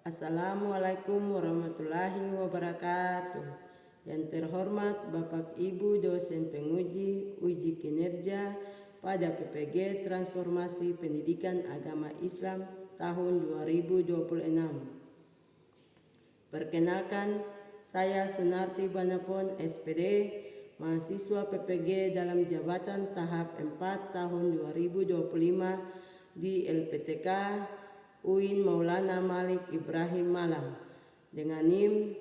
Assalamualaikum warahmatullahi wabarakatuh. Yang terhormat Bapak Ibu dosen penguji uji kinerja pada PPG Transformasi Pendidikan Agama Islam tahun 2026. Perkenalkan, saya Sunarti Banapon SPD, mahasiswa PPG dalam jabatan tahap 4 tahun 2025 di LPTK UIN Maulana Malik Ibrahim Malang dengan NIM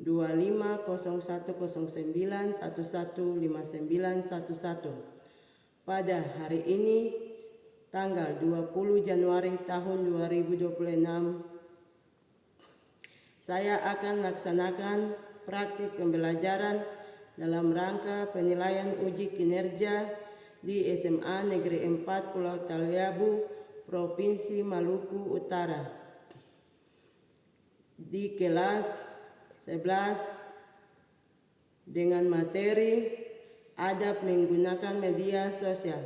250109115911. Pada hari ini tanggal 20 Januari tahun 2026 saya akan laksanakan praktik pembelajaran dalam rangka penilaian uji kinerja di SMA Negeri 4 Pulau Taliabu, Provinsi Maluku Utara di kelas 11 dengan materi adab menggunakan media sosial.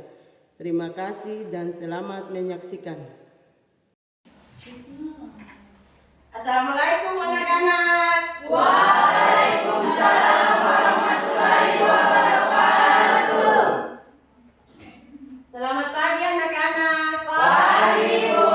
Terima kasih dan selamat menyaksikan. Assalamualaikum anak-anak. Waalaikumsalam warahmatullahi wabarakatuh. Selamat pagi anak-anak. Pagi, Bu.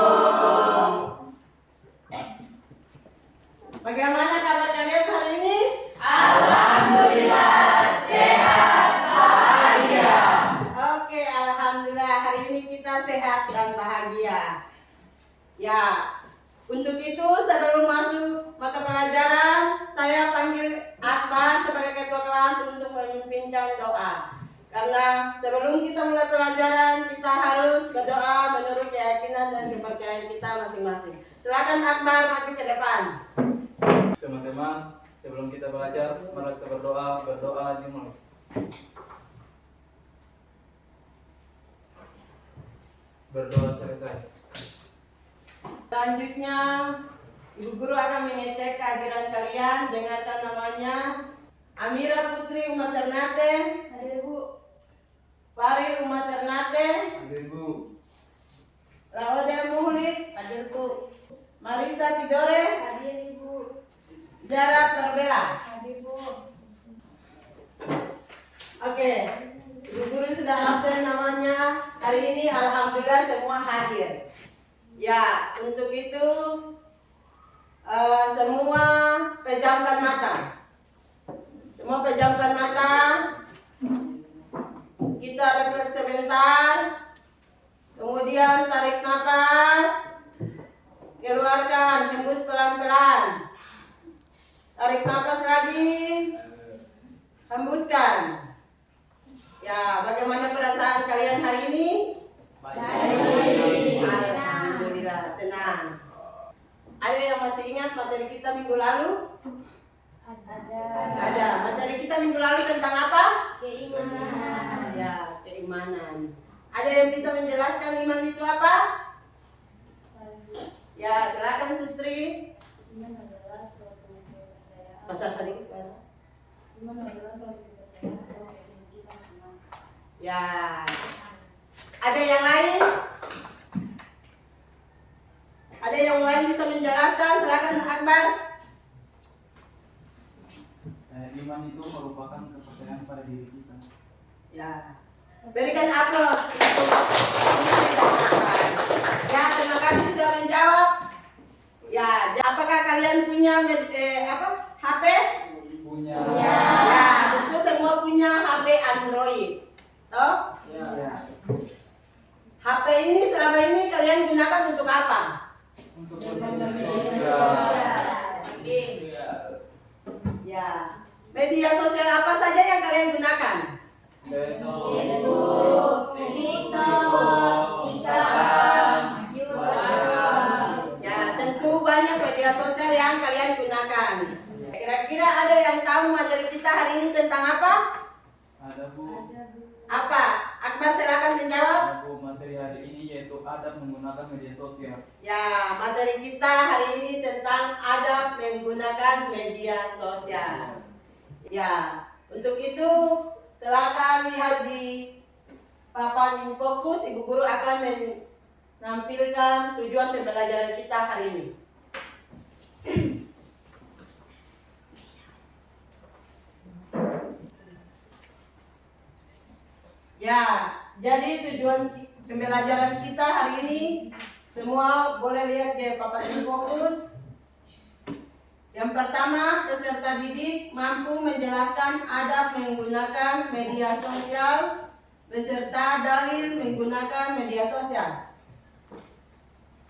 Bagaimana kabar kalian hari ini? Alhamdulillah sehat bahagia. Oke, alhamdulillah hari ini kita sehat dan bahagia. Ya, untuk itu sebelum masuk mata pelajaran, saya panggil Akbar sebagai ketua kelas untuk memimpinkan doa. Karena sebelum kita mulai pelajaran, kita harus berdoa menurut keyakinan dan kepercayaan kita masing-masing. Silakan Akbar maju ke depan. Teman-teman, sebelum kita belajar, mari kita berdoa dimulai. Berdoa selesai. Selanjutnya, Ibu Guru akan mengecek kehadiran kalian. Dengarkan namanya. Amira Putri Umat Ternate. Hadir, Bu. Faril Umat Ternate. Hadir, Bu. Laode Muhlid. Hadir, Bu. Marisa Tidore. Hadir, Ibu. Jarak Perbela. Hadir, Bu. Oke, Ibu Guru sudah absen namanya. Hari ini alhamdulillah semua hadir. Ya, untuk itu semua pejamkan mata. Semua pejamkan mata. Kita refleks sebentar. Kemudian tarik nafas. Keluarkan, hembus pelan-pelan. Tarik nafas lagi. Hembuskan. Ya, bagaimana perasaan kalian hari ini? Baik. Alhamdulillah, tenang. Ada yang masih ingat materi kita minggu lalu? Ada. Materi kita minggu lalu tentang apa? Keimanan. Ya, keimanan. Ada yang bisa menjelaskan iman itu apa? Ya, silakan Sutri. Iman adalah suatu kepercayaan. Pasal tadi sekarang. Iman adalah suatu kepercayaan atau keyakinan kita masing-masing. Ya. Ada yang lain? Ada yang lain bisa menjelaskan? Silakan Akbar. Iman itu merupakan kepercayaan pada diri kita. Ya. Berikan aplaus. Ya, terima kasih sudah menjawab. Ya, apakah kalian punya HP? Punya. Ya, tentu semua punya HP Android. Toh? Ya. HP ini selama ini kalian gunakan untuk apa? Untuk media sosial. Ya. Media sosial apa saja yang kalian gunakan? Facebook, TikTok, Instagram, YouTube. Ya, tentu banyak media sosial yang kalian gunakan. Kira-kira ada yang tahu materi kita hari ini tentang apa? Ada, Bu. Apa? Akbar silakan menjawab. Ada, Bu. Materi hari ini yaitu adab menggunakan media sosial. Ya, materi kita hari ini tentang adab menggunakan media sosial. Ya, untuk itu silakan lihat di papan fokus. Ibu Guru akan menampilkan tujuan pembelajaran kita hari ini. Ya, jadi tujuan pembelajaran kita hari ini semua boleh lihat ke papan fokus. Yang pertama, peserta didik mampu menjelaskan adab menggunakan media sosial beserta dalil menggunakan media sosial.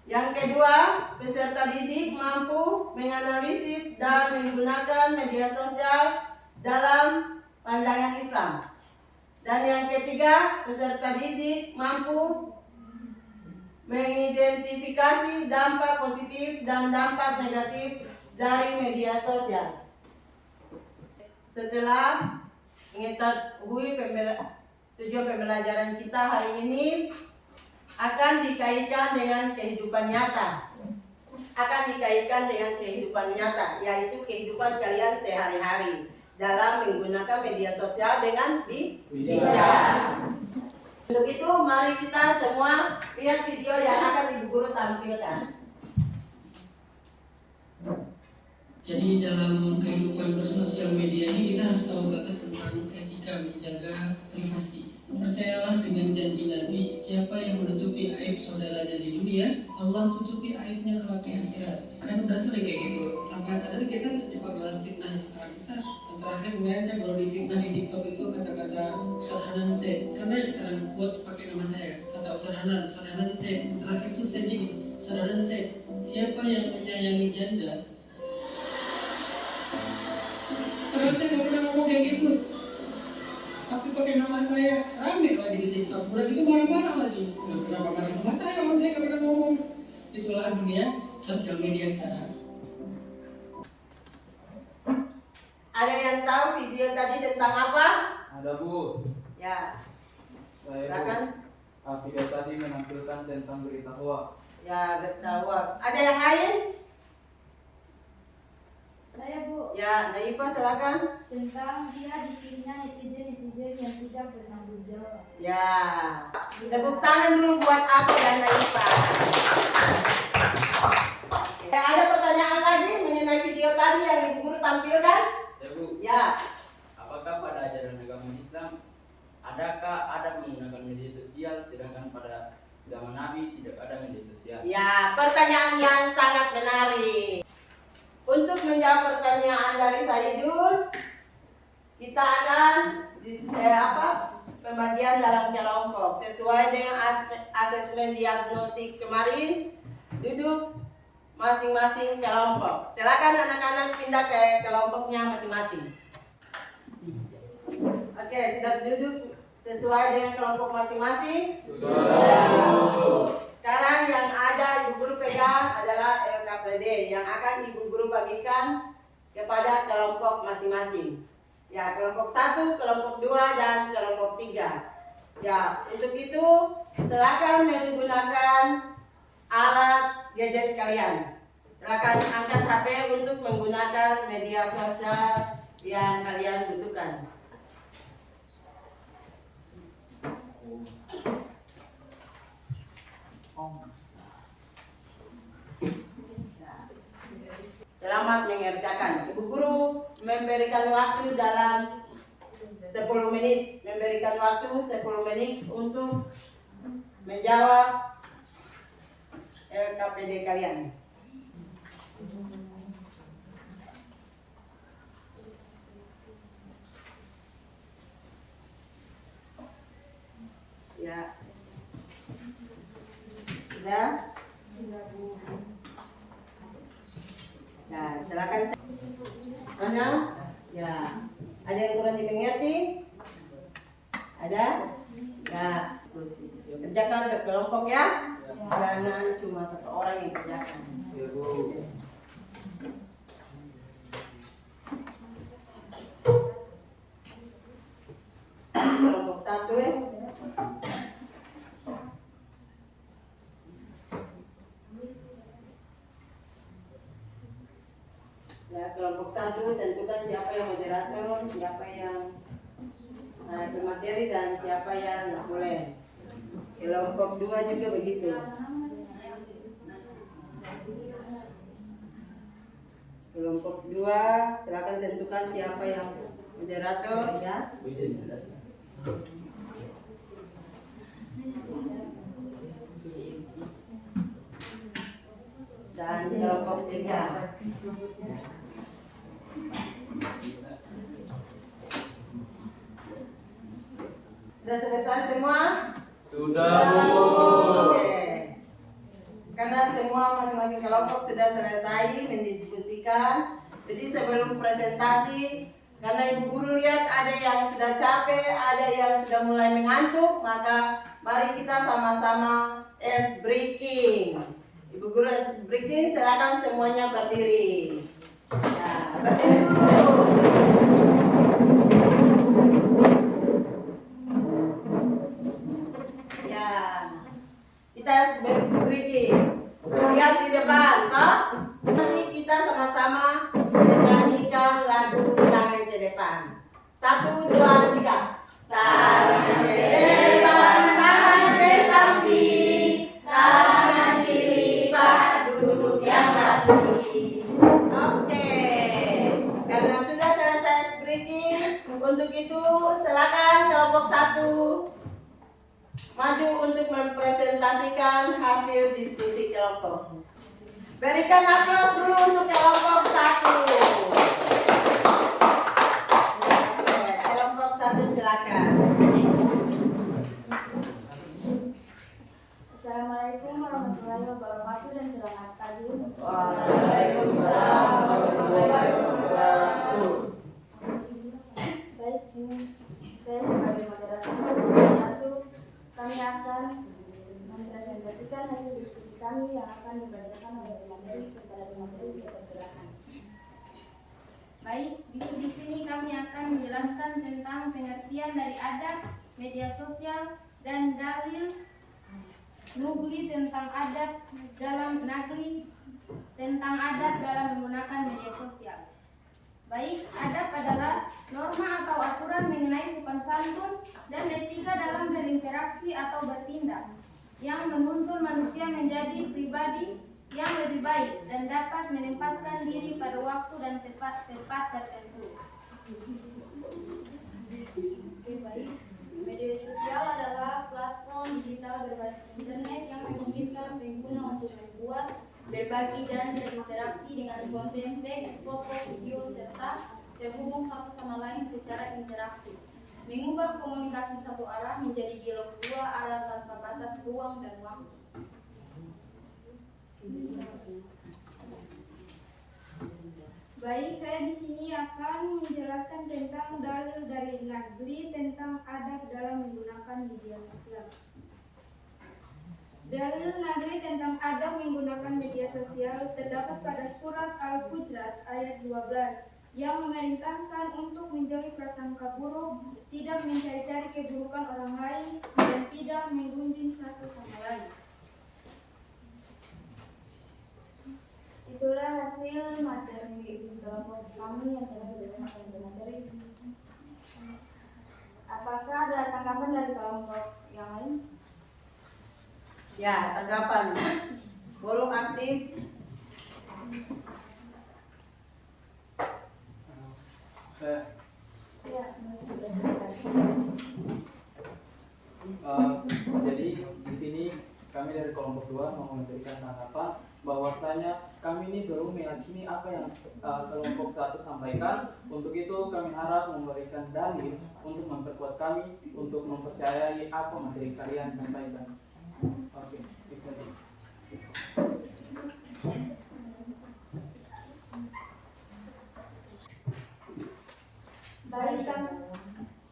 Yang kedua, peserta didik mampu menganalisis dan menggunakan media sosial dalam pandangan Islam. Dan yang ketiga, peserta didik mampu mengidentifikasi dampak positif dan dampak negatif dari media sosial. Setelah mengetahui tujuan pembelajaran kita hari ini akan dikaitkan dengan kehidupan nyata. Yaitu kehidupan kalian sehari-hari dalam menggunakan media sosial dengan bijak. Untuk itu, mari kita semua lihat video yang akan Ibu Guru tampilkan. Jadi dalam kehidupan bersosial media ini kita harus tahu banget tentang etika menjaga privasi. Percayalah dengan janji Nabi, siapa yang menutupi aib saudaranya di dunia, Allah tutupi aibnya kelak di akhirat. Kan udah sering kayak gitu. Tanpa sadar kita terjebak dalam fitnah yang sangat besar. Dan terakhir kemarin saya baru difitnah di TikTok itu kata-kata Ustaz Hanan Said. Karena sekarang quotes pakai nama saya. Kata Ustaz Hanan Said. Terakhir itu saya gini, Ustaz Hanan Said, siapa yang menyayangi janda? Padahal saya gak pernah ngomong kayak gitu, tapi pakai nama saya rame lagi di TikTok. Udah gitu marah-marah lagi. Kenapa marah sama saya? Orang saya gak pernah ngomong. Itulah dunia sosial media sekarang. Ada yang tahu video tadi tentang apa? Ada Bu. Ya, Saya silakan. Bu. Video tadi menampilkan tentang berita hoax. Ya, beritahu. Ada yang lain? Saya Bu, Ya, Naifah silakan. tentang dia difitnah netizen yang tidak bertanggung jawab. Ya, tepuk tangan dulu buat aku dan Naifah. Oke. Ada pertanyaan lagi mengenai video tadi yang Ibu Guru tampilkan? Ya Bu, Ya, apakah pada ajaran agama Islam adakah adab menggunakan media sosial sedangkan pada zaman Nabi tidak ada media sosial? ya, pertanyaan yang sangat menarik. Untuk menjawab pertanyaan dari Saidul, kita akan pembagian dalam kelompok sesuai dengan asesmen diagnostik kemarin. Duduk masing-masing kelompok. Silakan anak-anak pindah ke kelompoknya masing-masing. Oke, sudah duduk sesuai dengan kelompok masing-masing. Sekarang yang ada Ibu Guru pegang adalah LKPD yang akan Ibu Guru bagikan kepada kelompok masing-masing. Ya, kelompok 1, kelompok 2, dan kelompok 3. Ya, untuk itu silakan menggunakan alat gadget kalian. Silakan angkat HP untuk menggunakan media sosial yang kalian butuhkan. Selamat mengerjakan. Ibu Guru memberikan waktu dalam 10 menit, untuk menjawab LKPD kalian. Ya. Sudah? Nah, silakan. Mana? Ya. Ada yang kurang dimengerti? Ada? Ya. Kerjakan ke kelompok ya. Jangan cuma satu orang yang kerjakan. Ya Bu. Kelompok 1 ya. Ya, kelompok 1 tentukan siapa yang moderator, siapa yang pemateri, dan siapa yang nggak boleh. Kelompok 2 juga begitu. Kelompok 2, silakan tentukan siapa yang moderator ya. Dan kelompok 3. Sudah selesai semua? Sudah, Bu. Oke. Karena semua masing-masing kelompok sudah selesai mendiskusikan, jadi sebelum presentasi, karena Ibu Guru lihat ada yang sudah capek, ada yang sudah mulai mengantuk, maka mari kita sama-sama ice breaking. Ibu Guru ice breaking, silakan semuanya berdiri. Ya, berdiri dulu. Ya, kita breaking. Lihat di depan, toh? Nanti kita sama-sama menyanyikan lagu tangan ke depan. 1, 2, 3. Tangan ke depan, tangan ke samping, tangan dilipat, duduk yang rapi. Oke, karena sudah selesai breaking, untuk itu silakan kelompok 1 maju untuk mempresentasikan hasil diskusi kelompok. Berikan aplaus dulu untuk kelompok 1. Kelompok 1 silakan. Assalamualaikum warahmatullahi wabarakatuh dan selamat pagi. Waalaikumsalam warahmatullahi wabarakatuh. Baik, saya sebagai moderator kelompok 1, kami akan mempresentasikan hasil diskusi kami yang akan dibacakan oleh pemateri kepada pemateri. Saya persilakan. Baik, di sini kami akan menjelaskan tentang pengertian dari adab, media sosial, dan dalil Nugli tentang adab dalam menggunakan media sosial. Baik, adab adalah norma atau aturan mengenai sopan santun dan etika dalam berinteraksi atau bertindak yang menuntun manusia menjadi pribadi yang lebih baik dan dapat menempatkan diri pada waktu dan tempat tertentu. Oke, baik. Media sosial adalah platform digital berbasis internet yang memungkinkan pengguna untuk membuat, berbagi, dan berinteraksi dengan konten teks, foto, video, serta terhubung satu sama lain secara interaktif, mengubah komunikasi satu arah menjadi dialog dua arah tanpa batas ruang dan waktu. Baik, saya di sini akan menjelaskan tentang dalil dari Nagli tentang adab dalam menggunakan media sosial. Dalil Nagli tentang adab menggunakan media sosial terdapat pada surat Al-Hujurat ayat 12 yang memerintahkan untuk menjauhi prasangka buruk, tidak mencari-cari keburukan orang lain, dan tidak menggunjing satu sama lain. Itulah hasil materi kelompok kami yang telah dibacakan oleh materi. Apakah ada tanggapan dari kelompok yang lain? Ya, tanggapan. Forum aktif. Ya, Jadi di sini kami dari kelompok 2 mau memberikan tanggapan bahwasanya kami ini baru meyakini apa yang kelompok 1 sampaikan. Untuk itu kami harap memberikan dalil untuk memperkuat kami untuk mempercayai apa materi kalian sampaikan. Oke, itu saja.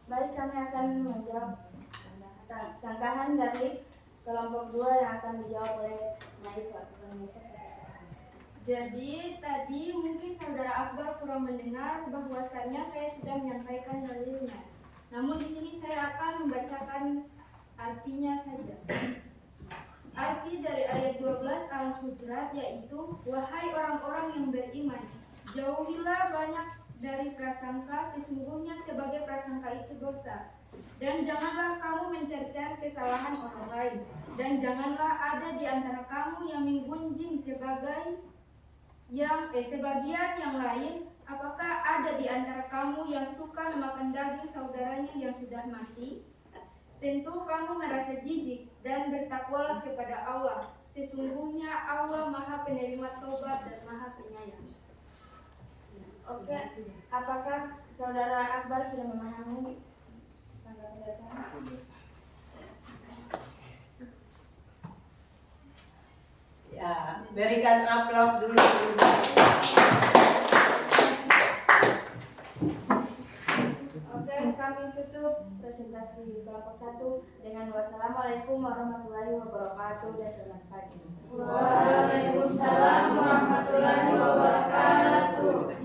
Baik, kami akan menjawab sanggahan dari kelompok 2 yang akan dijawab oleh Naifah. Jadi tadi mungkin saudara Akbar kurang mendengar bahwasannya saya sudah menyampaikan dalilnya. Namun di sini saya akan membacakan artinya saja. Arti dari ayat 12 Al-Hujurat yaitu, wahai orang-orang yang beriman, jauhilah banyak dari prasangka, sesungguhnya sebagai prasangka itu dosa. Dan janganlah kamu mencari-cari kesalahan orang lain. Dan janganlah ada di antara kamu yang menggunjing Sebagian yang lain, apakah ada di antara kamu yang suka memakan daging saudaranya yang sudah mati? Tentu kamu merasa jijik dan bertakwalah kepada Allah. Sesungguhnya Allah Maha Penerima Taubat dan Maha Penyayang. Oke, apakah saudara Akbar sudah memahami tanggapan dari kami? Ya, berikan aplaus dulu. Oke, kami tutup presentasi kelompok 1 dengan wassalamualaikum warahmatullahi wabarakatuh dan selamat pagi. Waalaikumsalam warahmatullahi wabarakatuh.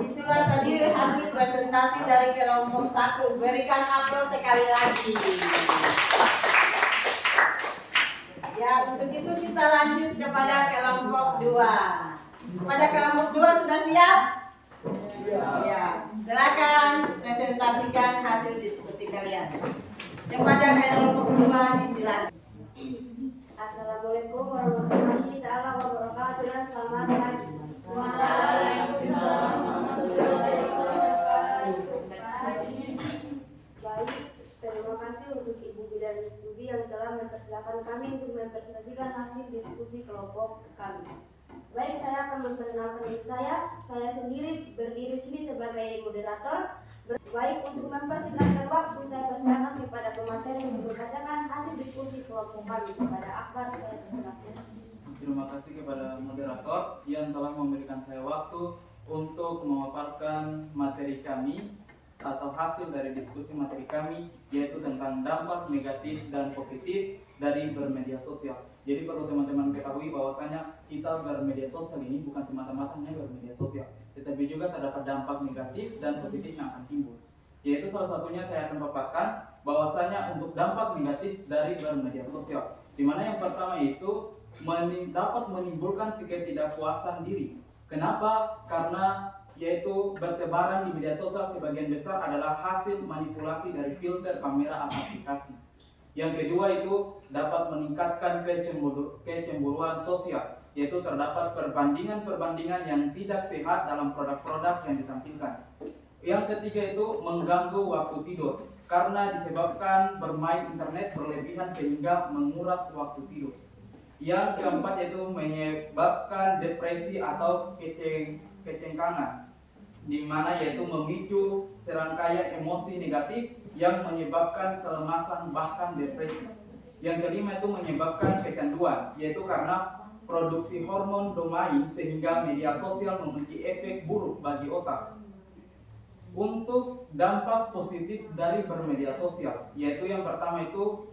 Itulah tadi hasil presentasi dari kelompok 1. Berikan aplaus sekali lagi. Ya, untuk itu kita lanjut kepada kelompok 2. Pada kelompok 2 sudah siap? Ya, silakan presentasikan hasil diskusi kalian. Kepada kelompok 2 disilakan. Assalamualaikum warahmatullahi wabarakatuh dan selamat pagi. Waalaikumsalam warahmatullahi Baik, terima kasih untuk Ibu Bidang Studi yang telah mempersilahkan kami untuk mempresentasikan hasil diskusi kelompok kami. Baik, saya akan memperkenalkan diri saya. Saya sendiri berdiri sini sebagai moderator. Baik, untuk mempersingkat waktu, saya persilakan kepada pemateri untuk membacakan hasil diskusi kelompok kami. Kepada Akbar, saya persilakan. Terima kasih kepada moderator yang telah memberikan saya waktu untuk memaparkan materi kami atau hasil dari diskusi materi kami, yaitu tentang dampak negatif dan positif dari bermedia sosial. Jadi perlu teman-teman ketahui bahwasanya kita bermedia sosial ini bukan semata-mata hanya bermedia sosial, tetapi juga terdapat dampak negatif dan positif yang akan timbul. Yaitu salah satunya saya akan paparkan bahwasanya untuk dampak negatif dari bermedia sosial, di mana yang pertama itu dapat menimbulkan ketidakpuasan diri. Kenapa? Karena yaitu bertebaran di media sosial sebagian besar adalah hasil manipulasi dari filter kamera atau aplikasi. Yang kedua itu dapat meningkatkan kecemburuan sosial, yaitu terdapat perbandingan-perbandingan yang tidak sehat dalam produk-produk yang ditampilkan. Yang ketiga itu mengganggu waktu tidur, karena disebabkan bermain internet berlebihan sehingga menguras waktu tidur. Yang keempat yaitu menyebabkan depresi atau kecengkangan, di mana yaitu memicu serangkaian emosi negatif yang menyebabkan kelemasan bahkan depresi. Yang kelima itu menyebabkan kecanduan, yaitu karena produksi hormon dopamin sehingga media sosial memiliki efek buruk bagi otak. Untuk dampak positif dari bermedia sosial, yaitu yang pertama itu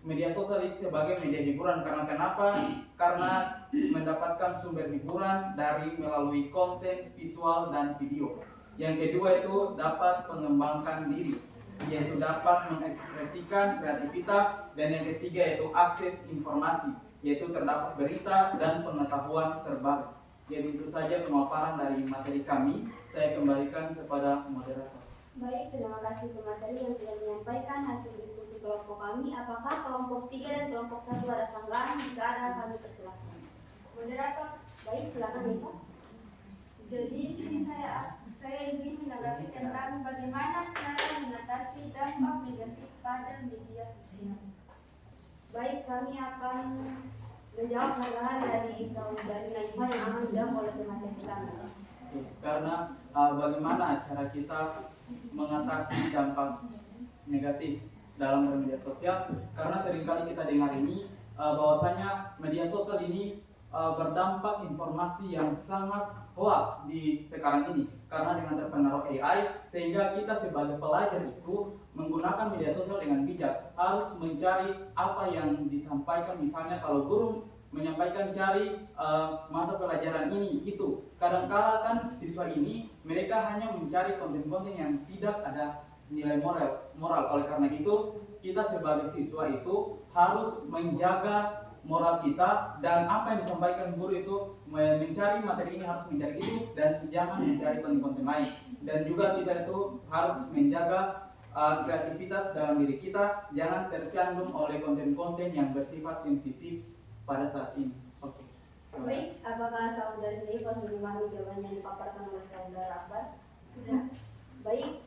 media sosial itu sebagai media hiburan. Karena kenapa? Karena mendapatkan sumber hiburan dari melalui konten visual dan video. Yang kedua itu dapat mengembangkan diri, yaitu dapat mengekspresikan kreativitas. Dan yang ketiga yaitu akses informasi, yaitu terdapat berita dan pengetahuan terbaru. Jadi itu saja pemaparan dari materi kami. Saya kembalikan kepada moderator. Baik, terima kasih pemateri yang sudah menyampaikan hasil diskusi kelompok kami. Apakah kelompok 3 dan kelompok 1 ada sanggahan? Jika ada, kami persilahkan. Moderator, Baik, silakan Ibu. jadi di sini saya ingin menanggapi tentang bagaimana cara mengatasi dampak negatif pada media sosial. Baik, kami akan menjawab sanggahan dari saudari Naifah yang akan dijawab oleh pemateri kami. Karena bagaimana cara kita mengatasi dampak negatif dalam bermedia sosial, karena seringkali kita dengar ini bahwasanya media sosial ini berdampak informasi yang sangat hoax di sekarang ini, karena dengan terpengaruh AI sehingga kita sebagai pelajar itu menggunakan media sosial dengan bijak, harus mencari apa yang disampaikan. Misalnya kalau guru menyampaikan cari mata pelajaran ini itu, kadang-kala kan siswa ini mereka hanya mencari konten-konten yang tidak ada nilai moral. Oleh karena itu kita sebagai siswa itu harus menjaga moral kita, dan apa yang disampaikan guru itu mencari materi ini harus mencari itu dan jangan mencari konten-konten lain. Dan juga kita itu harus menjaga kreativitas dalam diri kita, jangan tercandum oleh konten-konten yang bersifat sensitif pada saat ini. Baik, apakah saudara Neva sudah memahami jawaban yang dipaparkan oleh saudara Akbar? Sudah. Baik.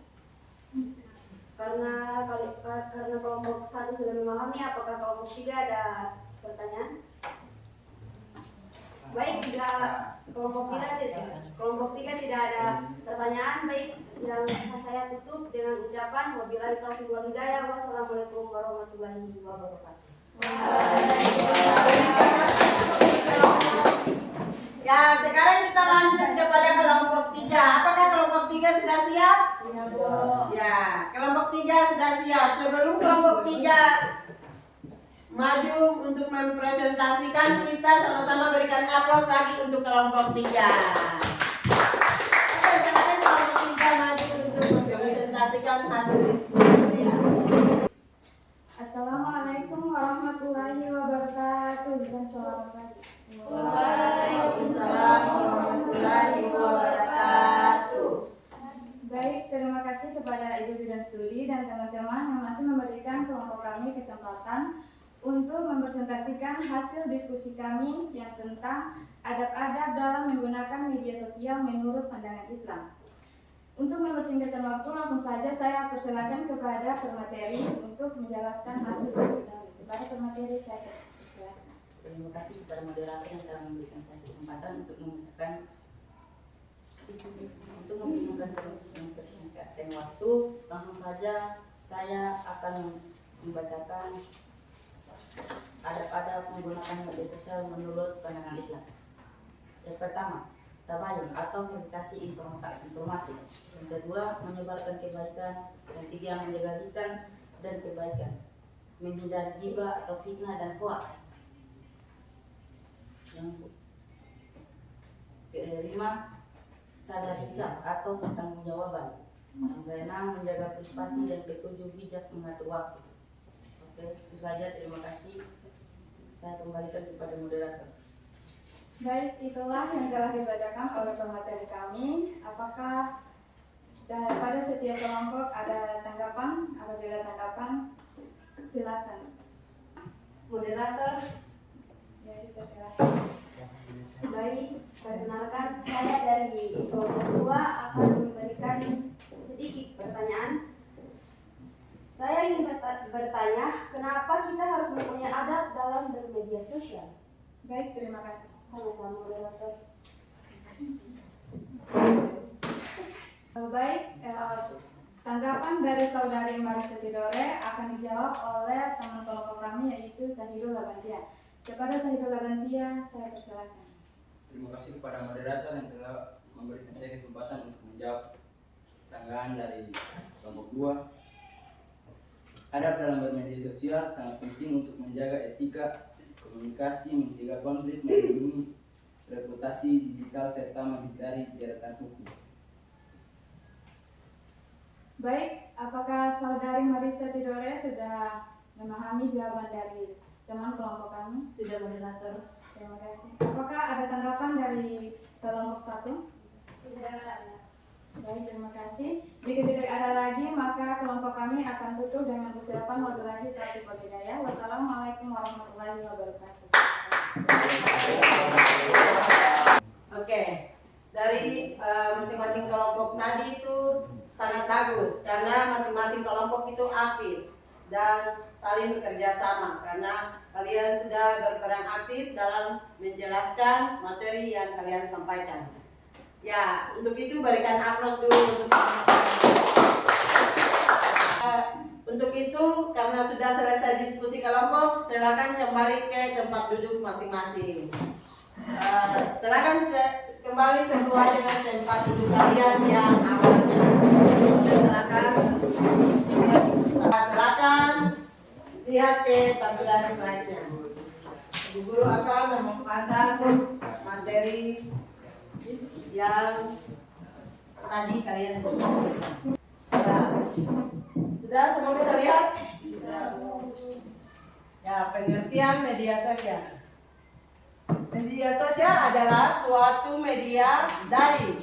Karena kelompok 1 sudah memahami, apakah kelompok 3 ada pertanyaan? Baik, kelompok 3 tidak ada pertanyaan. Baik, yang saya tutup dengan ucapan wabillahi taufiq wal hidayah. Wassalamualaikum warahmatullahi wabarakatuh. Ya, sekarang kita lanjut kepada kelompok 3. Apakah kelompok 3 sudah siap? Ya, kelompok 3 sudah siap. Sebelum kelompok 3 maju untuk mempresentasikan, kita sama-sama berikan aplaus lagi untuk kelompok 3. Oke, sekarang kelompok 3 maju untuk mempresentasikan hasil diskusi. Ya. Assalamualaikum warahmatullahi wabarakatuh dan selamat pagi. Waalaikumsalam warahmatullahi wabarakatuh. Baik, terima kasih kepada Ibu Bidang Studi dan teman-teman yang masih memberikan kelompok kami kesempatan untuk mempresentasikan hasil diskusi kami yang tentang adab-adab dalam menggunakan media sosial menurut pandangan Islam. Untuk mempersingkat waktu, langsung saja saya persilakan kepada pemateri untuk menjelaskan hasil diskusi kami. Kepada pemateri saya persilakan. Terima kasih kepada moderator yang telah memberikan saya kesempatan untuk mempersingkatkan waktu. Langsung saja saya akan membacakan adab-adab menggunakan media sosial menurut pandangan Islam. Yang pertama, tabayun atau verifikasi informasi. Yang kedua, menyebarkan kebaikan. Yang ketiga, menjaga lisan dan kebaikan, menghindari gibah atau fitnah dan hoaks. Yang kelima, sadar hisab atau pertanggungjawaban. Yang keenam, menjaga privasi. Dan ketujuh, bijak mengatur waktu. Oke, itu saja. Terima kasih. Saya kembalikan kepada moderator. Baik, itulah yang telah dibacakan oleh pemateri kami. Apakah pada setiap kelompok ada tanggapan? Apabila tanggapan, silakan. Moderator, Ya, dipersilakan. baik, perkenalkan saya dari kelompok 2 akan memberikan sedikit pertanyaan. Saya ingin bertanya, kenapa kita harus mempunyai adab dalam bermedia sosial? Baik, terima kasih. Sama-sama moderator. Baik, tanggapan dari saudari Marisa Tidore akan dijawab oleh teman kelompok kami yaitu Sahidul Labantia. Kepada Sahidul Labantia, saya persilakan. Terima kasih kepada moderator yang telah memberikan saya kesempatan untuk menjawab sanggahan dari kelompok 2. Adab dalam bermedia sosial sangat penting untuk menjaga etika, komunikasi, mencegah konflik, melindungi reputasi digital, serta menghindari jeratan hukum. Baik, apakah saudari Marisa Tidore sudah memahami jawaban dari teman kelompok kami? Sudah moderator. Terima kasih. Apakah ada tanggapan dari kelompok 1? Tidak ada. Baik, terima kasih. Jika tidak ada lagi, maka kelompok kami akan tutup dengan ucapan wabillahi taufiq wal hidayah. Wassalamualaikum warahmatullahi wabarakatuh. Oke, dari masing-masing kelompok tadi itu sangat bagus karena masing-masing kelompok itu aktif dan saling bekerja sama karena kalian sudah berperan aktif dalam menjelaskan materi yang kalian sampaikan. Ya, untuk itu berikan aplaus dulu untuk untuk itu karena sudah selesai diskusi kelompok, silakan kembali ke tempat duduk masing-masing. Silakan kembali sesuai dengan tempat duduk kalian yang awalnya. Silakan lihat ke tampilan slide-nya. Ibu guru akan memaparkan materi yang tadi kalian diskusikan. Sudah semua bisa lihat? Ya, pengertian media sosial. Media sosial adalah suatu media daring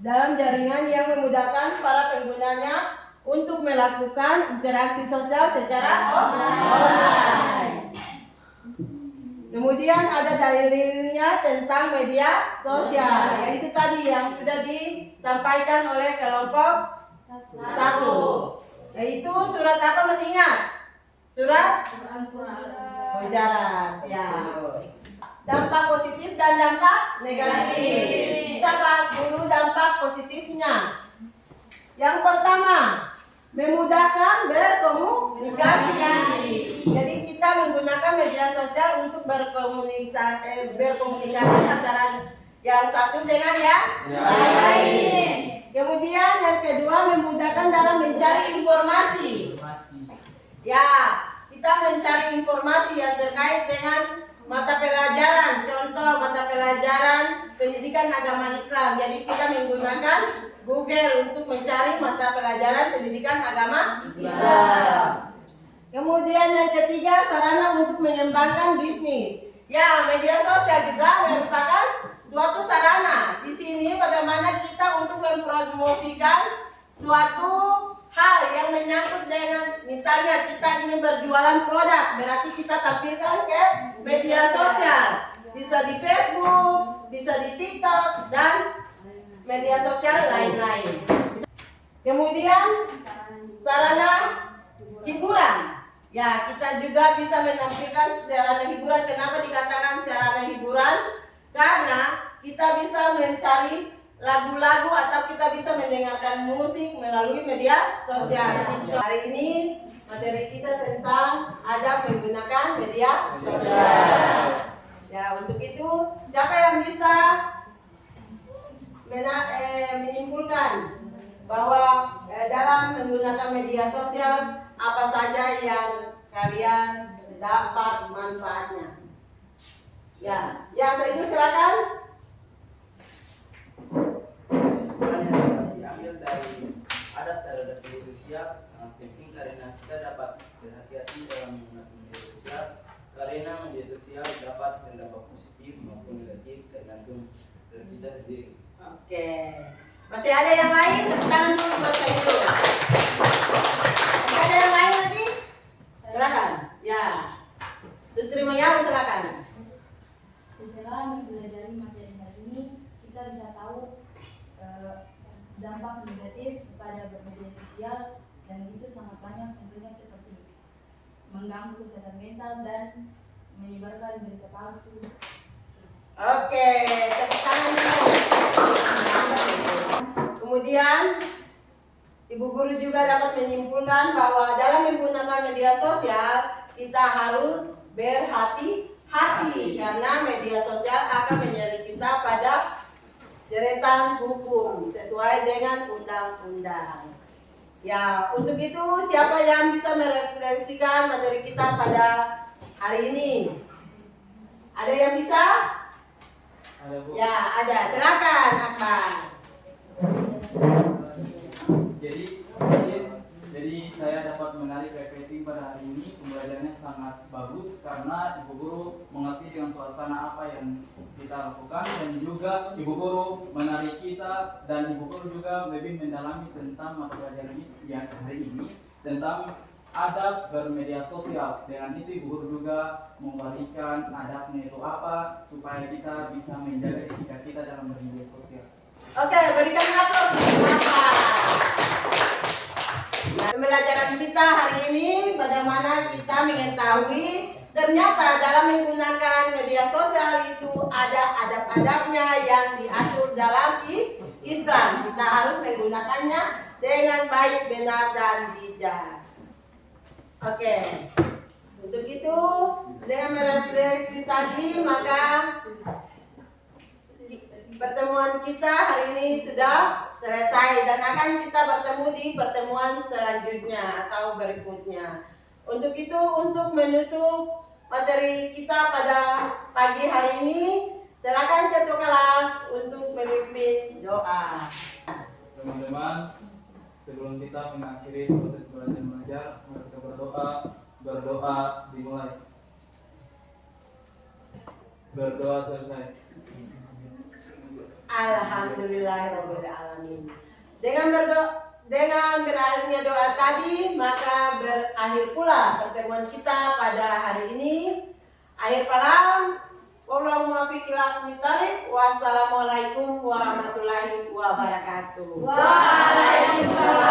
dalam jaringan yang memudahkan para penggunanya untuk melakukan interaksi sosial secara online. Kemudian ada dalil-dalilnya tentang media sosial, yaitu tadi yang sudah disampaikan oleh kelompok 1. Yaitu surat apa, masih ingat? Surat Hujarat. Ya. Dampak positif dan dampak negatif. Kita bahas dulu dampak positifnya. Yang pertama, memudahkan berkomunikasi. Jadi kita menggunakan media sosial untuk berkomunikasi antara yang satu dengan yang lain. Kemudian yang kedua, memudahkan dalam mencari informasi. Ya, kita mencari informasi yang terkait dengan mata pelajaran. Contoh mata pelajaran pendidikan agama Islam. Jadi kita menggunakan Google untuk mencari mata pelajaran pendidikan agama Islam. Kemudian yang ketiga, sarana untuk mengembangkan bisnis. Ya, media sosial juga merupakan suatu sarana. Di sini bagaimana kita untuk mempromosikan suatu hal yang menyangkut dengan, misalnya kita ingin berjualan produk, berarti kita tampilkan ke media sosial. Bisa di Facebook, bisa di TikTok, dan media sosial lain-lain. Kemudian sarana hiburan. Ya, kita juga bisa menampilkan sarana hiburan. Kenapa dikatakan sarana hiburan? Karena kita bisa mencari lagu-lagu atau kita bisa mendengarkan musik melalui media sosial. Hari ini materi kita tentang adab menggunakan media sosial. Ya, untuk itu siapa yang bisa menyimpulkan bahwa dalam menggunakan media sosial apa saja yang kalian dapat manfaatnya? Ya, yang saya itu silakan. Kesimpulan yang dapat diambil dari adab terhadap media sosial sangat penting karena kita dapat berhati-hati dalam menggunakan media sosial, karena media sosial dapat berdampak positif maupun negatif tergantung dari kita sendiri. Oke, masih ada yang lain? Tepuk tangan dulu buat saya dulu. Masih ada yang lain lagi? Silakan. Ya, terima ya, silakan. Setelah mempelajari materi hari ini, kita bisa tahu dampak negatif pada bermedia sosial, dan itu sangat banyak, contohnya seperti mengganggu kesehatan mental dan menyebarkan berita palsu. Oke, tepuk tangan dulu. Kemudian Ibu guru juga dapat menyimpulkan bahwa dalam menggunakan media sosial kita harus berhati-hati karena media sosial akan menyeret kita pada deretan hukum sesuai dengan undang-undang. Ya, untuk itu siapa yang bisa merefleksikan materi kita pada hari ini? Ada yang bisa? Ada, Bu. Ya, ada. Silakan, Akbar. Jadi saya dapat menarik refleksi pada hari ini. Pembelajarannya sangat bagus karena Ibu Guru mengerti dengan suasana apa yang kita lakukan, dan juga Ibu Guru menarik kita, dan Ibu Guru juga lebih mendalami tentang mata pelajaran yang hari ini tentang adab bermedia sosial. Dengan itu Ibu Guru juga memberikan adabnya itu apa supaya kita bisa menjaga etika kita dalam bermedia sosial. Oke, berikan aplaus. Pembelajaran kita hari ini bagaimana kita mengetahui ternyata dalam menggunakan media sosial itu ada adab-adabnya yang diatur dalam Islam. Kita harus menggunakannya dengan baik, benar, dan bijak. Oke, untuk itu dengan merefleksi tadi maka pertemuan kita hari ini sudah selesai dan akan kita bertemu di pertemuan selanjutnya atau berikutnya. Untuk itu, untuk menutup materi kita pada pagi hari ini, silakan ketua kelas untuk memimpin doa. Teman-teman, sebelum kita mengakhiri proses belajar mengajar, mari kita berdoa dimulai. Berdoa selesai. Alhamdulillahirabbil alamin. Dengan berakhirnya doa tadi, maka berakhir pula pertemuan kita pada hari ini. Akhir kalam, wassalamualaikum warahmatullahi wabarakatuh. Waalaikumsalam